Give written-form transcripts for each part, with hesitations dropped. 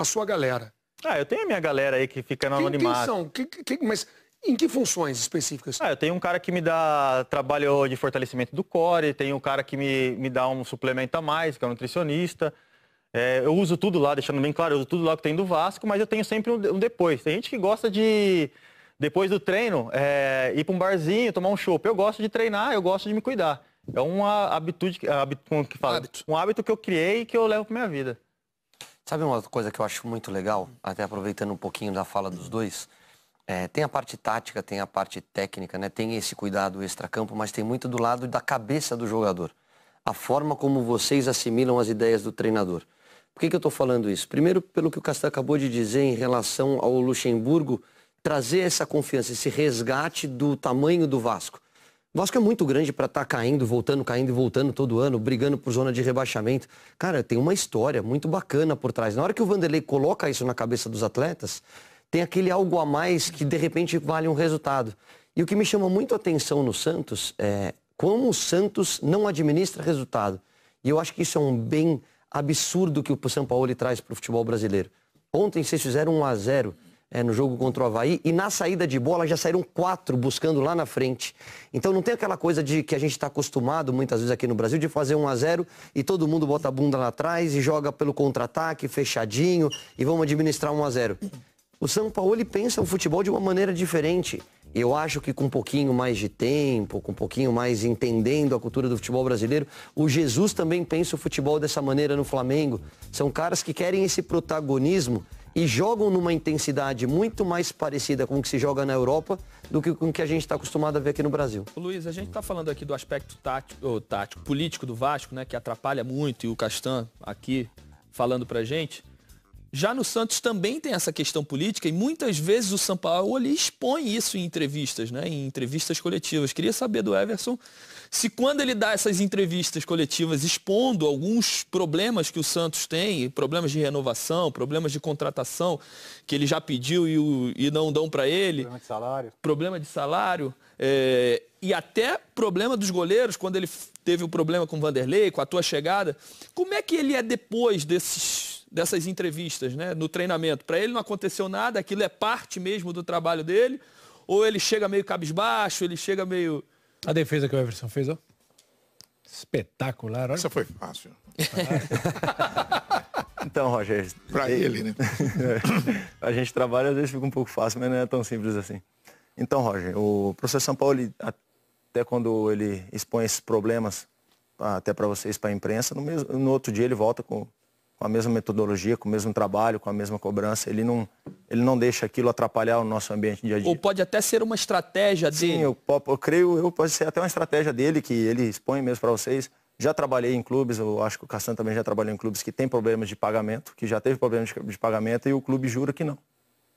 a sua galera. Eu tenho a minha galera aí que fica no anonimato. Quem são? Mas em que funções específicas? Eu tenho um cara que me dá trabalho de fortalecimento do core, tem um cara que me dá um suplemento a mais, que é um nutricionista. Eu uso tudo lá, deixando bem claro, eu uso tudo lá que tem do Vasco, mas eu tenho sempre um depois. Tem gente que gosta de, depois do treino, ir para um barzinho, tomar um chopp. Eu gosto de treinar, eu gosto de me cuidar. É uma um hábito que eu criei e que eu levo para minha vida. Sabe uma coisa que eu acho muito legal, até aproveitando um pouquinho da fala dos dois? Tem a parte tática, tem a parte técnica, né? Tem esse cuidado extracampo, mas tem muito do lado da cabeça do jogador. A forma como vocês assimilam as ideias do treinador. Por que eu estou falando isso? Primeiro, pelo que o Castan acabou de dizer em relação ao Luxemburgo, trazer essa confiança, esse resgate do tamanho do Vasco. O Vasco é muito grande para estar caindo e voltando todo ano, brigando por zona de rebaixamento. Cara, tem uma história muito bacana por trás. Na hora que o Vanderlei coloca isso na cabeça dos atletas, tem aquele algo a mais que de repente vale um resultado. E o que me chama muito a atenção no Santos é como o Santos não administra resultado. E eu acho que isso é um bem absurdo que o Sampaoli traz para o futebol brasileiro. Ontem vocês fizeram 1-0 no jogo contra o Avaí e na saída de bola já saíram 4 buscando lá na frente. Então não tem aquela coisa de que a gente está acostumado muitas vezes aqui no Brasil de fazer 1-0 e todo mundo bota a bunda lá atrás e joga pelo contra-ataque, fechadinho e vamos administrar 1-0. O Sampaoli pensa o futebol de uma maneira diferente. Eu acho que com um pouquinho mais de tempo, com um pouquinho mais entendendo a cultura do futebol brasileiro, o Jesus também pensa o futebol dessa maneira no Flamengo. São caras que querem esse protagonismo e jogam numa intensidade muito mais parecida com o que se joga na Europa do que com o que a gente está acostumado a ver aqui no Brasil. Luiz, a gente está falando aqui do aspecto tático, político do Vasco, né, que atrapalha muito, e o Castan aqui falando pra gente. Já no Santos também tem essa questão política e muitas vezes o Sampaoli expõe isso em entrevistas, né? Em entrevistas coletivas. Queria saber do Everson se quando ele dá essas entrevistas coletivas expondo alguns problemas que o Santos tem, problemas de renovação, problemas de contratação que ele já pediu e não dão para ele. Problema de salário. E até problema dos goleiros, quando ele teve o problema com o Vanderlei, com a tua chegada. Como é que ele é depois dessas entrevistas, né, no treinamento? Para ele não aconteceu nada, aquilo é parte mesmo do trabalho dele? Ou ele chega meio cabisbaixo, ele chega meio... A defesa que o Everson fez, ó. Espetacular, olha. Essa foi fácil. Então, Roger... Para ele, né? A gente trabalha, às vezes fica um pouco fácil, mas não é tão simples assim. Então, Roger, o professor Sampaoli, até quando ele expõe esses problemas, até para vocês, para a imprensa, no outro dia ele volta com a mesma metodologia, com o mesmo trabalho, com a mesma cobrança. Ele não deixa aquilo atrapalhar o nosso ambiente dia a dia. Ou pode até ser uma estratégia dele. Sim, eu creio, pode ser até uma estratégia dele, que ele expõe mesmo para vocês. Já trabalhei em clubes, eu acho que o Castan também já trabalhou em clubes que tem problemas de pagamento, que já teve problemas de pagamento e o clube jura que não.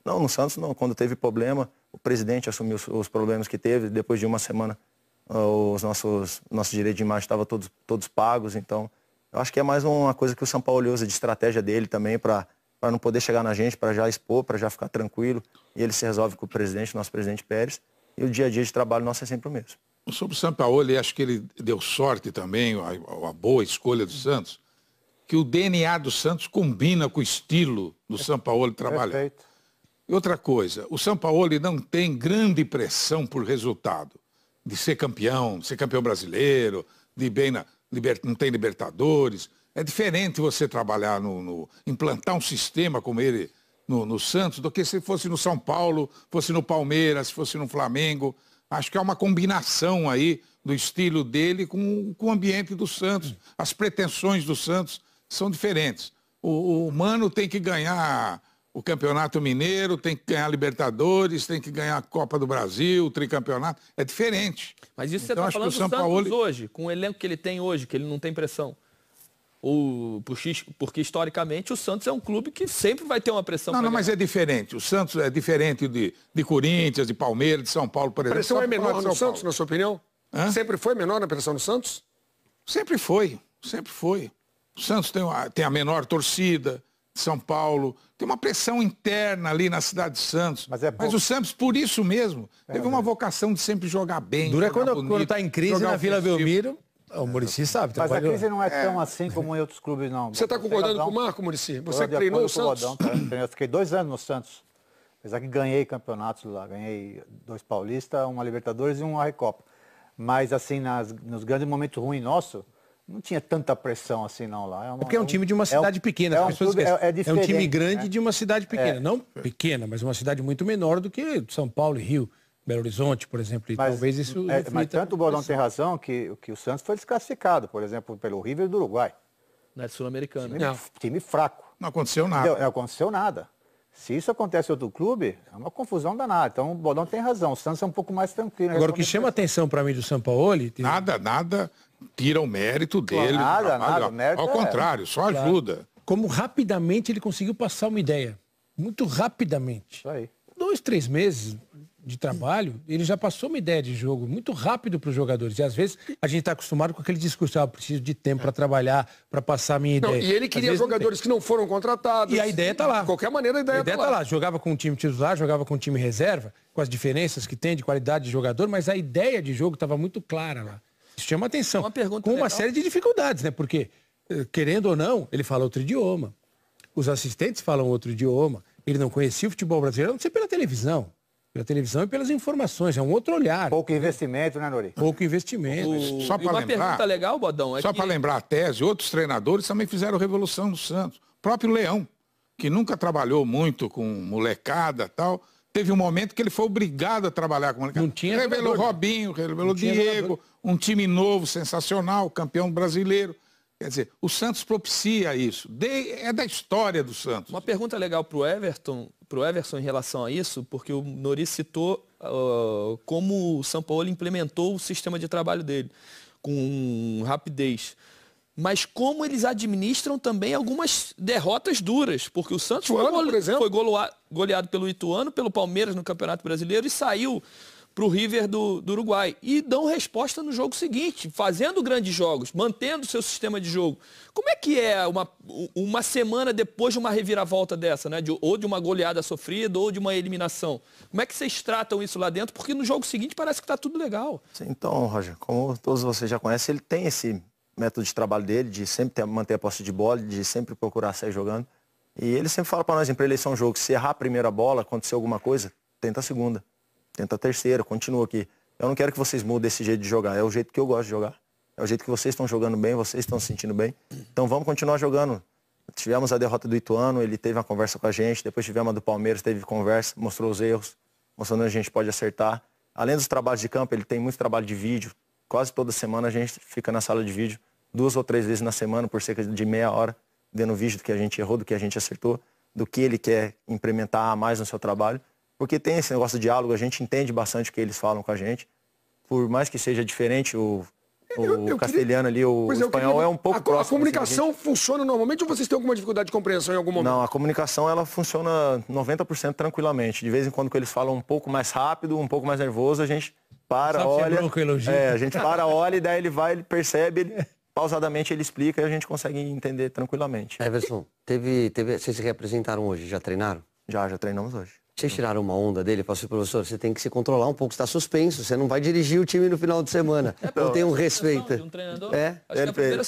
Não, no Santos não. Quando teve problema, o presidente assumiu os problemas que teve. Depois de uma semana, os nossos direitos de imagem estavam todos pagos, então... Eu acho que é mais uma coisa que o Sampaoli usa de estratégia dele também para não poder chegar na gente, para já expor, para já ficar tranquilo. E ele se resolve com o presidente, nosso presidente Pérez. E o dia a dia de trabalho nosso é sempre o mesmo. Sobre o Sampaoli, acho que ele deu sorte também, a boa escolha do Santos, que o DNA do Santos combina com o estilo do Sampaoli trabalhar. Perfeito. E outra coisa, o Sampaoli não tem grande pressão por resultado, de ser campeão brasileiro, de bem não tem Libertadores. É diferente você trabalhar implantar um sistema como ele no Santos do que se fosse no São Paulo, fosse no Palmeiras, fosse no Flamengo. Acho que é uma combinação aí do estilo dele com o ambiente do Santos. As pretensões do Santos são diferentes. O Mano tem que ganhar o Campeonato Mineiro, tem que ganhar a Libertadores, tem que ganhar a Copa do Brasil, o tricampeonato. É diferente. Mas isso então, você está falando do Santos hoje, com o elenco que ele tem hoje, que ele não tem pressão. Porque historicamente o Santos é um clube que sempre vai ter uma pressão. Não, mas é diferente. O Santos é diferente de Corinthians, de Palmeiras, de São Paulo, por exemplo. A pressão é menor no Santos, na sua opinião? Sempre foi menor na pressão no Santos? Sempre foi, sempre foi. O Santos tem a menor torcida. São Paulo, tem uma pressão interna ali na cidade de Santos. Mas o Santos, por isso mesmo, teve uma vocação de sempre jogar bem. Dura quando está em crise na Vila Belmiro, O Muricy sabe. Mas a crise não é tão assim como em outros clubes, não. Você está concordando com o Marco, Muricy? Você que treinou o Santos? Eu fiquei 2 anos no Santos. Apesar que ganhei campeonatos lá. Ganhei 2 Paulistas, uma Libertadores e uma Recopa. Mas, assim, nos grandes momentos ruins nossos, não tinha tanta pressão assim, não, lá. Porque é um time de uma cidade pequena. É um time grande de uma cidade pequena. Não pequena, mas uma cidade muito menor do que São Paulo e Rio. Belo Horizonte, por exemplo, e talvez isso... mas tanto o Bordão tem razão que o Santos foi desclassificado, por exemplo, pelo River do Uruguai. Não é sul-americano. Time fraco. Não aconteceu nada. Não aconteceu nada. Se isso acontece em outro clube, é uma confusão danada. Então o Bordão tem razão. O Santos é um pouco mais tranquilo. Agora, o que chama a atenção para mim do Sampaoli... Nada tira o mérito dele. Nada. O mérito ao contrário, só ajuda. Como rapidamente ele conseguiu passar uma ideia. Muito rapidamente. Isso aí. 2, 3 meses de trabalho, ele já passou uma ideia de jogo muito rápido para os jogadores. E às vezes a gente está acostumado com aquele discurso, eu preciso de tempo para trabalhar, para passar a minha ideia. E ele queria jogadores que não foram contratados. E a ideia está lá. De qualquer maneira, a ideia está lá. Jogava com um time titular, jogava com um time reserva, com as diferenças que tem de qualidade de jogador, mas a ideia de jogo estava muito clara lá. Isso chama atenção. Com uma série de dificuldades, né? Porque, querendo ou não, ele fala outro idioma. Os assistentes falam outro idioma. Ele não conhecia o futebol brasileiro, a não ser pela televisão. Pela televisão e pelas informações, é um outro olhar. Pouco investimento, né, Nori? Pouco investimento. Só para lembrar, pergunta legal, Bodão, só para lembrar a tese, outros treinadores também fizeram revolução no Santos. O próprio Leão, que nunca trabalhou muito com molecada e tal, teve um momento que ele foi obrigado a trabalhar com molecada. Não tinha revelou Robinho, revelou Diego, um time novo, sensacional, campeão brasileiro. Quer dizer, o Santos propicia isso. É da história do Santos. Uma pergunta legal para o Everson em relação a isso, porque o Nori citou como o Sampaoli implementou o sistema de trabalho dele, com rapidez. Mas como eles administram também algumas derrotas duras, porque o Santos foi goleado pelo Ituano, pelo Palmeiras no Campeonato Brasileiro e saiu para o River do Uruguai. E dão resposta no jogo seguinte, fazendo grandes jogos, mantendo o seu sistema de jogo. Como é que é uma semana depois de uma reviravolta dessa, né? Ou de uma goleada sofrida, ou de uma eliminação? Como é que vocês tratam isso lá dentro? Porque no jogo seguinte parece que está tudo legal. Sim, então, Roger, como todos vocês já conhecem, ele tem esse método de trabalho dele, de sempre manter a posse de bola, de sempre procurar sair jogando. E ele sempre fala para nós, em pré-eleição um jogo, se errar a primeira bola, acontecer alguma coisa, tenta a segunda. Tenta a terceira, continua aqui. Eu não quero que vocês mudem esse jeito de jogar. É o jeito que eu gosto de jogar. É o jeito que vocês estão jogando bem, vocês estão se sentindo bem. Então vamos continuar jogando. Tivemos a derrota do Ituano, ele teve uma conversa com a gente. Depois tivemos a do Palmeiras, teve conversa, mostrou os erros, mostrando onde a gente pode acertar. Além dos trabalhos de campo, ele tem muito trabalho de vídeo. Quase toda semana a gente fica na sala de vídeo, 2 ou 3 vezes na semana, por cerca de meia hora, vendo vídeo do que a gente errou, do que a gente acertou, do que ele quer implementar a mais no seu trabalho. Porque tem esse negócio de diálogo, a gente entende bastante o que eles falam com a gente. Por mais que seja diferente, o castelhano ali, o espanhol é um pouco próximo. A comunicação funciona normalmente ou vocês têm alguma dificuldade de compreensão em algum momento? Não, a comunicação ela funciona 90% tranquilamente. De vez em quando que eles falam um pouco mais rápido, um pouco mais nervoso, a gente para, olha... a gente para, olha e daí ele vai, ele percebe, pausadamente ele explica e a gente consegue entender tranquilamente. Everson, vocês se representaram hoje, já treinaram? Já treinamos hoje. Vocês tiraram uma onda dele e falaram assim, professor, você tem que se controlar um pouco, você está suspenso, você não vai dirigir o time no final de semana. Não tem um respeito. De um treinador?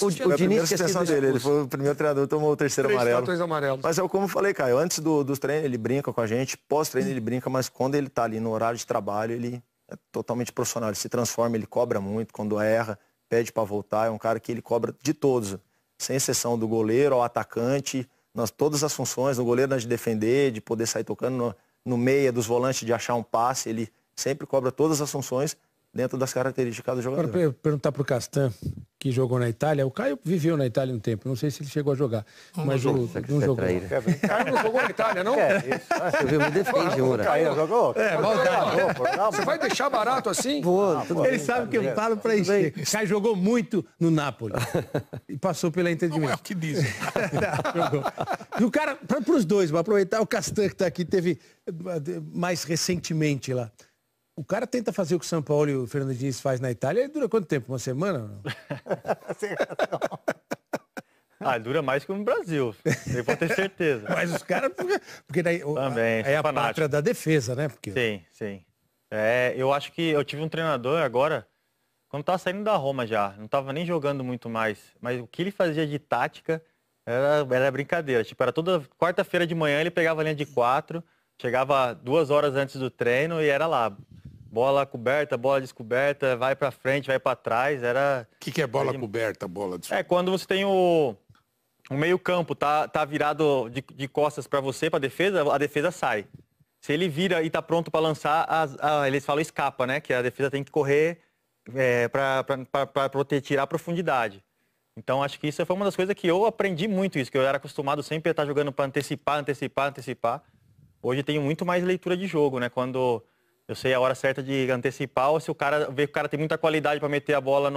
O Diniz que dele, ele foi o primeiro treinador, tomou o terceiro amarelo. Mas é como eu falei, Caio, antes dos treinos ele brinca com a gente, pós-treino ele brinca, mas quando ele está ali no horário de trabalho, ele é totalmente profissional, ele se transforma, ele cobra muito, quando erra, pede para voltar, é um cara que ele cobra de todos, sem exceção do goleiro ao atacante, todas as funções, do goleiro de defender, de poder sair tocando no meia, dos volantes, de achar um passe, ele sempre cobra todas as funções dentro das características do jogador. Agora, perguntar para o Castan, que jogou na Itália, o Caio viveu na Itália um tempo, não sei se ele chegou a jogar, mas não jogou. O Caio não jogou na Itália, não? Você viu, me defende, o Caio jogou? Você vai deixar barato assim? Ele sabe que eu falo para encher. O Caio jogou muito no Napoli e passou pela Inter de Milão. É o que dizem. E o cara, para os dois, vou aproveitar o Castan que está aqui, teve mais recentemente lá. O cara tenta fazer o que o São Paulo e o Fernando Diniz faz na Itália, ele dura quanto tempo? Uma semana? Dura mais que no Brasil, você pode ter certeza. Mas os caras, porque daí, também, é a pátria da defesa, né? Sim. Eu acho que eu tive um treinador agora, quando tava saindo da Roma já, não tava nem jogando muito mais, mas o que ele fazia de tática era brincadeira. Tipo, era toda quarta-feira de manhã ele pegava a linha de 4, chegava 2 horas antes do treino e era lá. Bola coberta, bola descoberta, vai pra frente, vai pra trás, era... O que é bola coberta, bola descoberta? É, quando você tem o meio campo, tá virado de costas pra você, pra defesa, a defesa sai. Se ele vira e tá pronto pra lançar, eles falam escapa, né? Que a defesa tem que correr pra tirar a profundidade. Então, acho que isso foi uma das coisas que eu aprendi muito isso, que eu era acostumado sempre a estar jogando pra antecipar. Hoje tenho muito mais leitura de jogo, né? Quando... eu sei a hora certa de antecipar, ou se o cara vê que o cara tem muita qualidade para meter a bola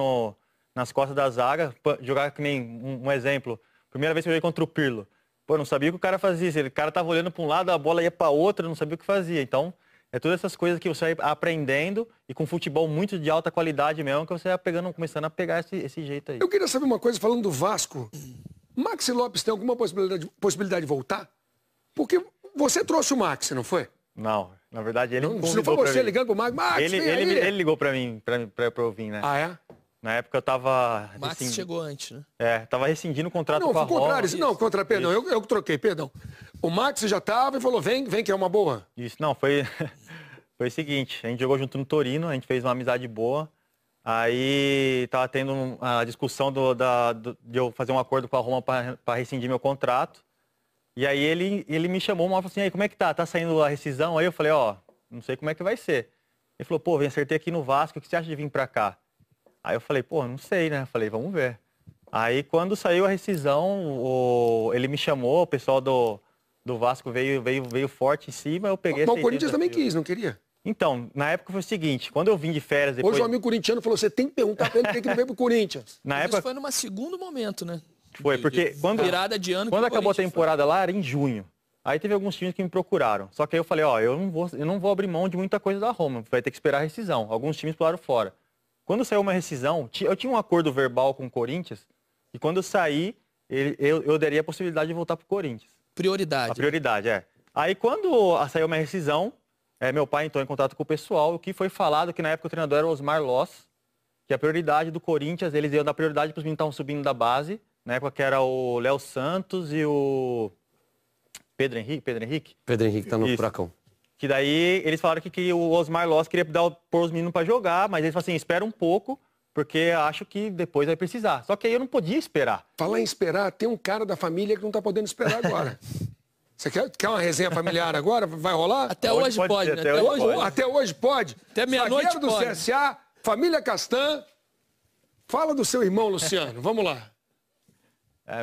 nas costas da zaga, jogar que nem um exemplo. Primeira vez que eu joguei contra o Pirlo. Pô, não sabia o que o cara fazia. O cara tava olhando para um lado, a bola ia para outro, não sabia o que fazia. Então, é todas essas coisas que você vai aprendendo e com futebol muito de alta qualidade mesmo, que você vai começando a pegar esse jeito aí. Eu queria saber uma coisa, falando do Vasco. Maxi Lopes tem alguma possibilidade de voltar? Porque você trouxe o Maxi, não foi? Não, na verdade ele não, se não for você ligando pro Max, ele ligou pra mim, pra eu vir, né? Ah, é? Na época eu tava... O Max chegou antes, né? Tava rescindindo o contrato com a Roma. Perdão, eu que troquei, perdão. O Max já tava e falou, vem que é uma boa. Isso, não, foi o seguinte, a gente jogou junto no Torino, a gente fez uma amizade boa, aí tava tendo a discussão de eu fazer um acordo com a Roma pra rescindir meu contrato. E aí ele me chamou e falou assim, aí, como é que tá? Tá saindo a rescisão? Aí eu falei, não sei como é que vai ser. Ele falou, pô, acertei aqui no Vasco, o que você acha de vir pra cá? Aí eu falei, pô, não sei, né? Eu falei, vamos ver. Aí quando saiu a rescisão, ele me chamou, o pessoal do Vasco veio forte em cima, eu peguei... Mas o Corinthians também quis, não queria? Então, na época foi o seguinte, quando eu vim de férias... Depois... Hoje o amigo corintiano falou, você tem que perguntar pra ele por que ele veio pro Corinthians. Isso foi num segundo momento, né? Foi, porque virada de ano quando acabou a temporada lá, era em junho. Aí teve alguns times que me procuraram. Só que aí eu falei, eu não vou abrir mão de muita coisa da Roma, vai ter que esperar a rescisão. Alguns times pularam fora. Quando saiu uma rescisão, eu tinha um acordo verbal com o Corinthians, e quando eu saí, eu daria a possibilidade de voltar pro Corinthians. Prioridade. A prioridade, Aí quando saiu uma rescisão, meu pai entrou em contato com o pessoal, o que foi falado que na época o treinador era o Osmar Loss, que a prioridade do Corinthians, eles iam dar prioridade para os meninos que estavam subindo da base, na época que era o Léo Santos e o Pedro Henrique. Pedro Henrique tá no Furacão. Que daí eles falaram que o Osmar Loss queria pôr os meninos para jogar, mas eles falaram assim, espera um pouco, porque acho que depois vai precisar. Só que aí eu não podia esperar. Falar em esperar, tem um cara da família que não tá podendo esperar agora. Você quer uma resenha familiar agora? Vai rolar? Até hoje pode, né? Até hoje pode. Até meia-noite do CSA, família Castan. Fala do seu irmão, Luciano. Vamos lá.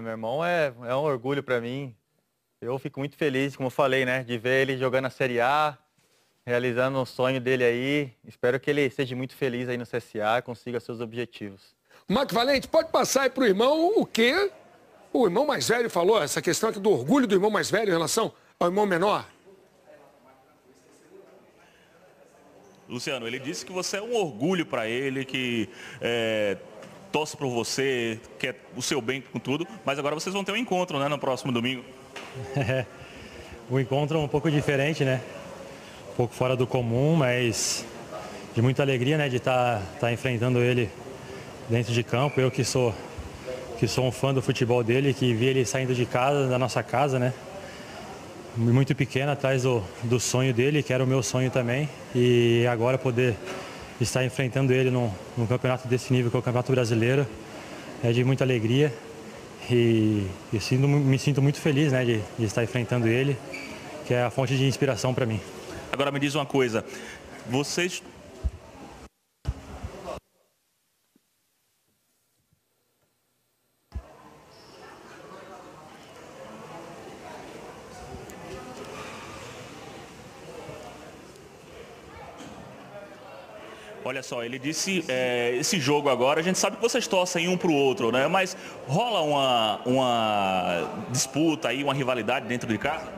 Meu irmão é um orgulho para mim. Eu fico muito feliz, como eu falei, né? De ver ele jogando a Série A, realizando o sonho dele aí. Espero que ele seja muito feliz aí no CSA e consiga seus objetivos. Marco Valente, pode passar aí pro irmão o quê? O irmão mais velho falou, essa questão aqui do orgulho do irmão mais velho em relação ao irmão menor. Luciano, ele disse que você é um orgulho para ele, que torce por você, quer o seu bem com tudo, mas agora vocês vão ter um encontro, né, no próximo domingo. O encontro é um pouco diferente, né? Um pouco fora do comum, mas de muita alegria, né, de estar enfrentando ele dentro de campo. Eu que sou um fã do futebol dele, que vi ele saindo de casa, da nossa casa, né? Muito pequeno, atrás do sonho dele, que era o meu sonho também. E agora poder estar enfrentando ele num campeonato desse nível, que é o Campeonato Brasileiro, é de muita alegria. E me sinto muito feliz, né, de estar enfrentando ele, que é a fonte de inspiração para mim. Agora me diz uma coisa, vocês... Olha só, ele disse, esse jogo agora, a gente sabe que vocês torcem um para o outro, né? Mas rola uma disputa aí, uma rivalidade dentro de casa?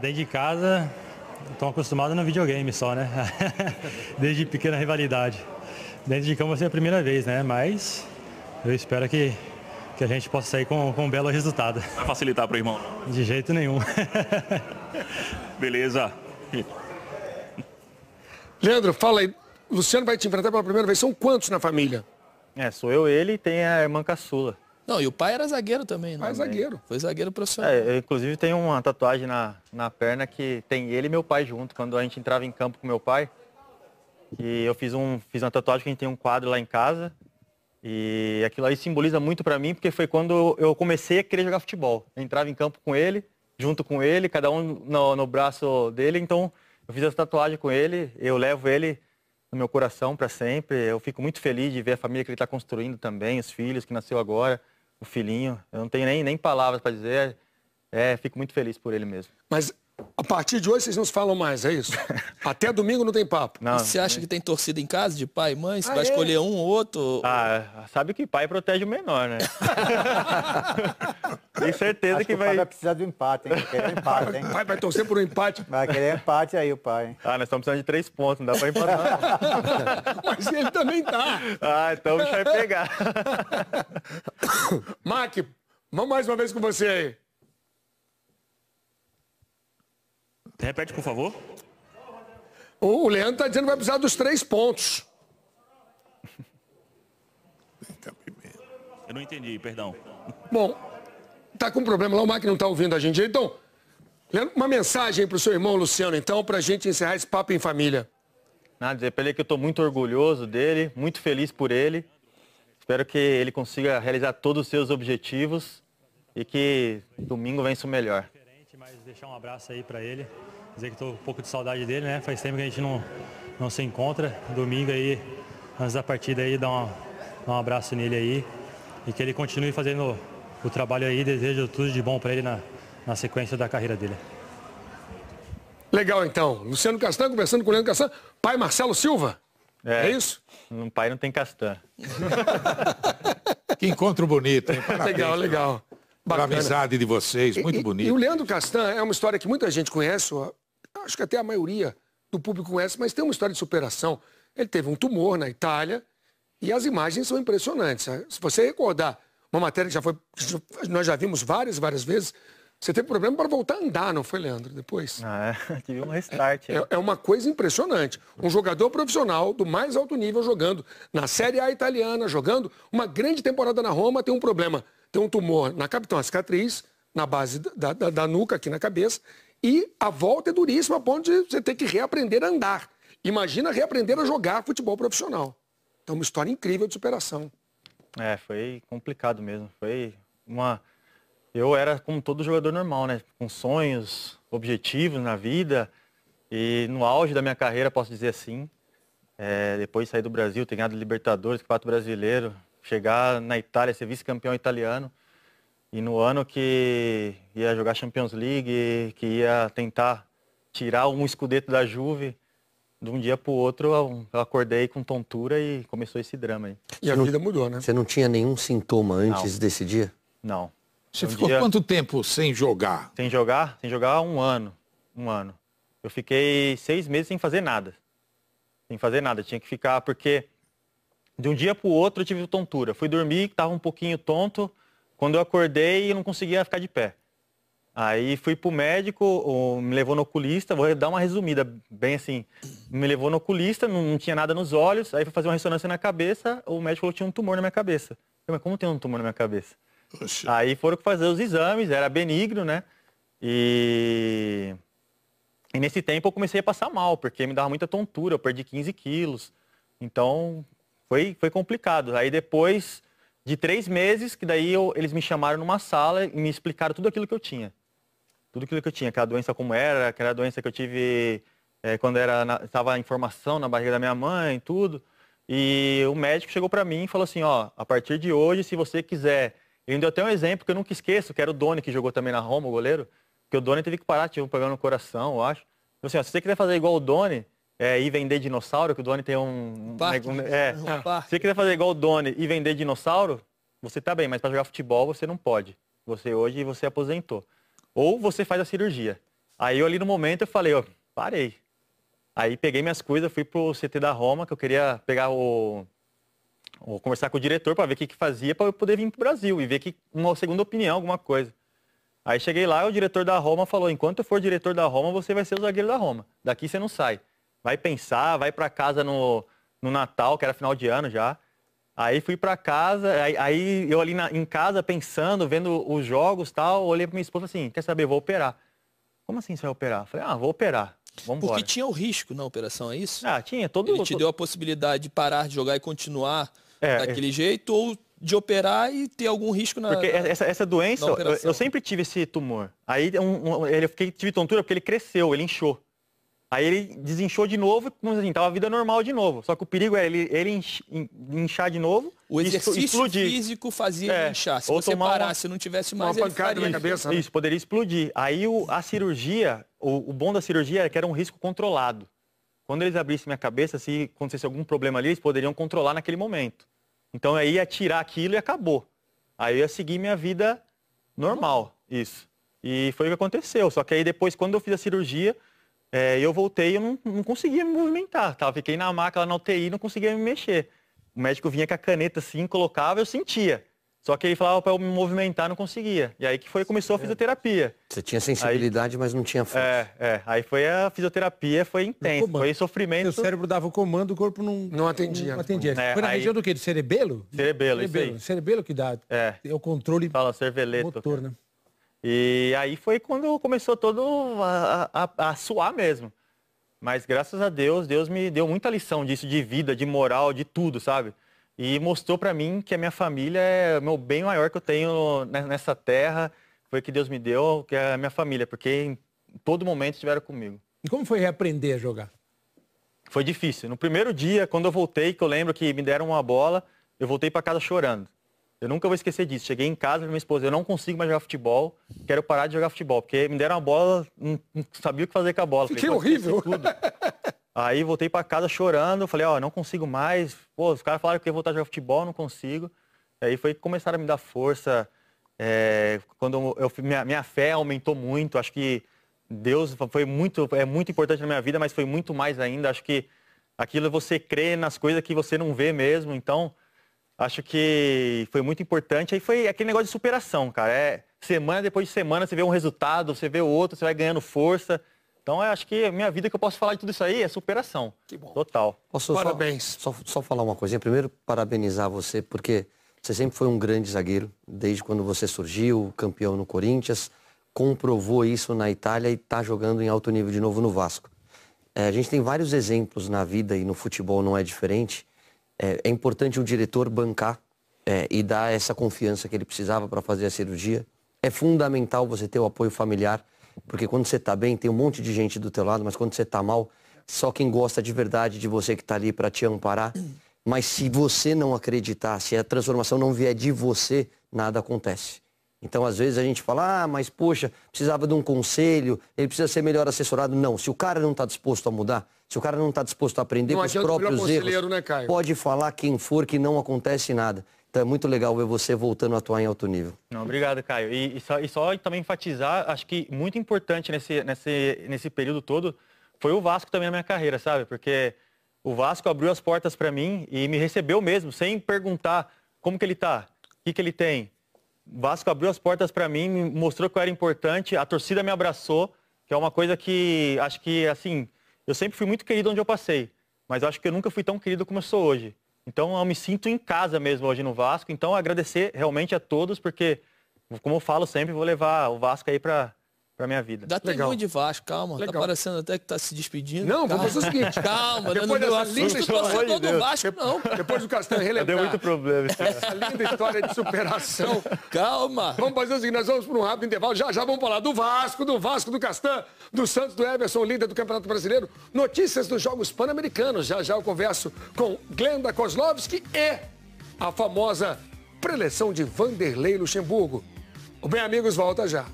Dentro de casa, estão acostumados no videogame só, né? Desde pequena rivalidade. Dentro de campo vai ser a primeira vez, né? Mas eu espero que a gente possa sair com um belo resultado. Vai facilitar para o irmão? De jeito nenhum. Beleza. Leandro, fala aí. Luciano vai te enfrentar pela primeira vez. São quantos na família? Sou eu, ele e tem a irmã caçula. Não, e o pai era zagueiro também, né? Pai zagueiro. Foi zagueiro profissional. Eu, inclusive, tenho uma tatuagem na perna que tem ele e meu pai junto. Quando a gente entrava em campo com meu pai, e eu fiz uma tatuagem que a gente tem um quadro lá em casa. E aquilo aí simboliza muito pra mim, porque foi quando eu comecei a querer jogar futebol. Eu entrava em campo com ele, junto com ele, cada um no braço dele. Então, eu fiz essa tatuagem com ele, eu levo ele no meu coração pra sempre. Eu fico muito feliz de ver a família que ele tá construindo também, os filhos que nasceu agora, o filhinho. Eu não tenho nem palavras pra dizer. Fico muito feliz por ele mesmo. Mas a partir de hoje vocês não se falam mais, é isso? Até domingo não tem papo. Não. E você acha que tem torcida em casa de pai e mãe? Você vai escolher um ou outro? Sabe que pai protege o menor, né? Tenho certeza Acho que o pai vai precisar do empate, hein? Vai querer empate, hein? O pai vai torcer por um empate. Vai querer empate aí o pai. Nós estamos precisando de 3 pontos, não dá pra empatar. Mas ele também tá. Então o bicho vai pegar. Mac, vamos mais uma vez com você aí. Repete, por favor. O Leandro está dizendo que vai precisar dos 3 pontos. Eu não entendi, perdão. Bom, tá com problema lá, o Mac não está ouvindo a gente. Então, Leandro, uma mensagem para o seu irmão Luciano, então, para a gente encerrar esse papo em família. Dizer para ele que eu estou muito orgulhoso dele, muito feliz por ele. Espero que ele consiga realizar todos os seus objetivos e que domingo vença o melhor. Mas deixar um abraço aí para ele, dizer que estou um pouco de saudade dele, né? Faz tempo que a gente não se encontra. Domingo aí, antes da partida aí, dar um abraço nele aí e que ele continue fazendo o trabalho aí. Desejo tudo de bom para ele na sequência da carreira dele. Legal, então. Luciano Castan conversando com o Leandro Castan. Pai Marcelo Silva. É isso? Um pai não tem Castan. Que encontro bonito, hein? Parabéns. Legal. Pela amizade de vocês, muito bonito. E o Leandro Castan é uma história que muita gente conhece, acho que até a maioria do público conhece, mas tem uma história de superação. Ele teve um tumor na Itália e as imagens são impressionantes. Se você recordar uma matéria que nós já vimos várias vezes, você teve problema para voltar a andar, não foi, Leandro? Depois? Tive um restart. É uma coisa impressionante. Um jogador profissional do mais alto nível jogando na Série A italiana, jogando uma grande temporada na Roma, tem um problema. Tem um tumor na cabeça, uma cicatriz na base da nuca, aqui na cabeça, e a volta é duríssima, a ponto de você ter que reaprender a andar. Imagina reaprender a jogar futebol profissional. Então, uma história incrível de superação. Foi complicado mesmo. Eu era como todo jogador normal, né? Com sonhos, objetivos na vida, e no auge da minha carreira, posso dizer assim, depois de sair do Brasil, ter ganhado Libertadores, Campeonato Brasileiro, chegar na Itália, ser vice-campeão italiano, e no ano que ia jogar Champions League, que ia tentar tirar um scudetto da Juve, de um dia para o outro eu acordei com tontura e começou esse drama aí. E a vida mudou, né? Você não tinha nenhum sintoma antes desse dia? Não. Você ficou quanto tempo sem jogar? Sem jogar? Sem jogar 1 ano. 1 ano. Eu fiquei 6 meses sem fazer nada. Sem fazer nada. Tinha que ficar, porque de um dia para o outro eu tive tontura. Fui dormir, estava um pouquinho tonto. Quando eu acordei, eu não conseguia ficar de pé. Aí fui pro médico, me levou no oculista, vou dar uma resumida, bem assim. Me levou no oculista, não tinha nada nos olhos, aí fui fazer uma ressonância na cabeça, o médico falou que tinha um tumor na minha cabeça. Eu, mas como tem um tumor na minha cabeça? Oxe. Aí foram fazer os exames, era benigno, né? E nesse tempo eu comecei a passar mal, porque me dava muita tontura, eu perdi 15 quilos. Então foi complicado. Aí depois de 3 meses, que daí eles me chamaram numa sala e me explicaram tudo aquilo que eu tinha. Tudo aquilo que eu tinha, aquela doença como era, aquela doença que eu tive quando estava em formação na barriga da minha mãe, tudo. E o médico chegou para mim e falou assim, a partir de hoje, se você quiser... Ele me deu até um exemplo que eu nunca esqueço, que era o Doni, que jogou também na Roma, o goleiro, que o Doni teve que parar, tive um problema no coração, eu acho. Falei assim, se você quiser fazer igual o Doni, e vender dinossauro, que o Doni tem se você quiser fazer igual o Doni e vender dinossauro, você tá bem, mas para jogar futebol você não pode. Você aposentou. Ou você faz a cirurgia. Aí eu ali no momento eu falei, parei. Aí peguei minhas coisas, fui pro CT da Roma, que eu queria pegar conversar com o diretor para ver o que fazia para eu poder vir pro Brasil e ver uma segunda opinião, alguma coisa. Aí cheguei lá e o diretor da Roma falou, enquanto eu for diretor da Roma, você vai ser o zagueiro da Roma. Daqui você não sai. Vai pensar, vai para casa no no Natal, que era final de ano já. Aí fui pra casa, aí eu ali em casa pensando, vendo os jogos e tal, olhei pra minha esposa assim, quer saber, vou operar. Como assim você vai operar? Falei, vou operar. Vamos embora. Porque tinha o risco na operação, é isso? Tinha. Ele te deu a possibilidade de parar de jogar e continuar daquele jeito, ou de operar e ter algum risco na... Porque essa doença, eu sempre tive esse tumor. Aí tive tontura porque ele cresceu, ele inchou. Aí ele desinchou de novo, assim, tava a vida normal de novo. Só que o perigo era ele inchar de novo. O exercício explodir. Físico fazia ele inchar. Se você parasse, se não tivesse mais, uma pancada na cabeça. Isso, poderia explodir. Aí a cirurgia, o bom da cirurgia era que era um risco controlado. Quando eles abrissem minha cabeça, se acontecesse algum problema ali, eles poderiam controlar naquele momento. Então aí ia tirar aquilo e acabou. Aí eu ia seguir minha vida normal, isso. E foi o que aconteceu. Só que aí depois, quando eu fiz a cirurgia, eu voltei e eu não conseguia me movimentar. Fiquei na maca lá na UTI e não conseguia me mexer. O médico vinha com a caneta assim, colocava, eu sentia. Só que ele falava para eu me movimentar, não conseguia. E aí que começou a fisioterapia. Você tinha sensibilidade, mas não tinha força. Aí foi a fisioterapia, foi intenso, foi sofrimento. O cérebro dava o comando, o corpo não atendia. Não atendia. Foi na região do quê? Do cerebelo? Cerebelo, isso aí. Cerebelo que dá. É o controle motor, né? E aí foi quando começou todo a suar mesmo. Mas graças a Deus, Deus me deu muita lição disso, de vida, de moral, de tudo, sabe? E mostrou pra mim que a minha família é o meu bem maior que eu tenho nessa terra. Foi que Deus me deu, que é a minha família, porque em todo momento estiveram comigo. E como foi reaprender a jogar? Foi difícil. No primeiro dia, quando eu voltei, que eu lembro que me deram uma bola, eu voltei pra casa chorando. Eu nunca vou esquecer disso. Cheguei em casa pra minha esposa, eu não consigo mais jogar futebol, quero parar de jogar futebol, porque me deram uma bola, não sabia o que fazer com a bola. Fiquei horrível. Aí voltei pra casa chorando, falei, não consigo mais. Pô, os caras falaram que eu ia voltar a jogar futebol, não consigo. Aí foi que começaram a me dar força. Quando minha fé aumentou muito, acho que Deus é muito importante na minha vida, mas foi muito mais ainda. Acho que aquilo você crê nas coisas que você não vê mesmo, então acho que foi muito importante. Aí foi aquele negócio de superação, cara. Semana depois de semana você vê um resultado, você vê o outro, você vai ganhando força. Então, eu acho que a minha vida que eu posso falar de tudo isso aí é superação. Que bom. Total. Parabéns. Só falar uma coisinha. Primeiro, parabenizar você, porque você sempre foi um grande zagueiro, desde quando você surgiu, campeão no Corinthians, comprovou isso na Itália e está jogando em alto nível de novo no Vasco. A gente tem vários exemplos na vida e no futebol não é diferente. É importante o diretor bancar e dar essa confiança que ele precisava para fazer a cirurgia. É fundamental você ter o apoio familiar, porque quando você está bem, tem um monte de gente do teu lado, mas quando você está mal, só quem gosta de verdade de você que está ali para te amparar. Mas se você não acreditar, se a transformação não vier de você, nada acontece. Então, às vezes a gente fala, mas poxa, precisava de um conselho, ele precisa ser melhor assessorado. Não, se o cara não está disposto a mudar, se o cara não está disposto a aprender com os próprios erros, né, Caio? Pode falar quem for que não acontece nada. Então é muito legal ver você voltando a atuar em alto nível. Não, obrigado, Caio. E só também enfatizar, acho que muito importante nesse período todo foi o Vasco também na minha carreira, sabe? Porque o Vasco abriu as portas para mim e me recebeu mesmo, sem perguntar como que ele tá, o que ele tem. O Vasco abriu as portas para mim, me mostrou que eu era importante, a torcida me abraçou, que é uma coisa que acho que, assim, eu sempre fui muito querido onde eu passei, mas eu acho que eu nunca fui tão querido como eu sou hoje. Então, eu me sinto em casa mesmo hoje no Vasco. Então, agradecer realmente a todos, porque, como eu falo sempre, vou levar o Vasco aí pra minha vida. Dá testemunho de Vasco, calma. Legal. Tá parecendo até que tá se despedindo. Não, calma. vamos fazer o seguinte. Calma, depois dessa linda história do Vasco, não. Depois do Castanho relembrar. Deu muito problema. Essa linda história de superação. Calma. Vamos fazer o seguinte, nós vamos para um rápido intervalo. Já vamos falar do Vasco, do Castan, do Santos, do Everson, líder do Campeonato Brasileiro. Notícias dos Jogos Pan-Americanos. Já eu converso com Glenda Kozlovski e a famosa preleção de Vanderlei Luxemburgo. O Bem Amigos volta já.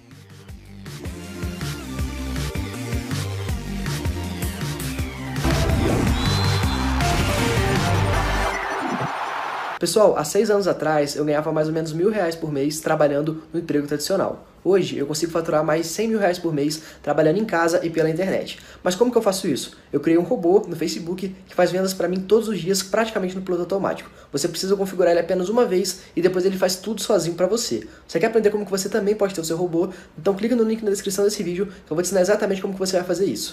Pessoal, há 6 anos atrás eu ganhava mais ou menos R$1.000 por mês trabalhando no emprego tradicional. Hoje eu consigo faturar mais R$100.000 por mês trabalhando em casa e pela internet. Mas como que eu faço isso? Eu criei um robô no Facebook que faz vendas para mim todos os dias praticamente no piloto automático. Você precisa configurar ele apenas uma vez e depois ele faz tudo sozinho para você. Você quer aprender como que você também pode ter o seu robô? Então clica no link na descrição desse vídeo que eu vou te ensinar exatamente como que você vai fazer isso.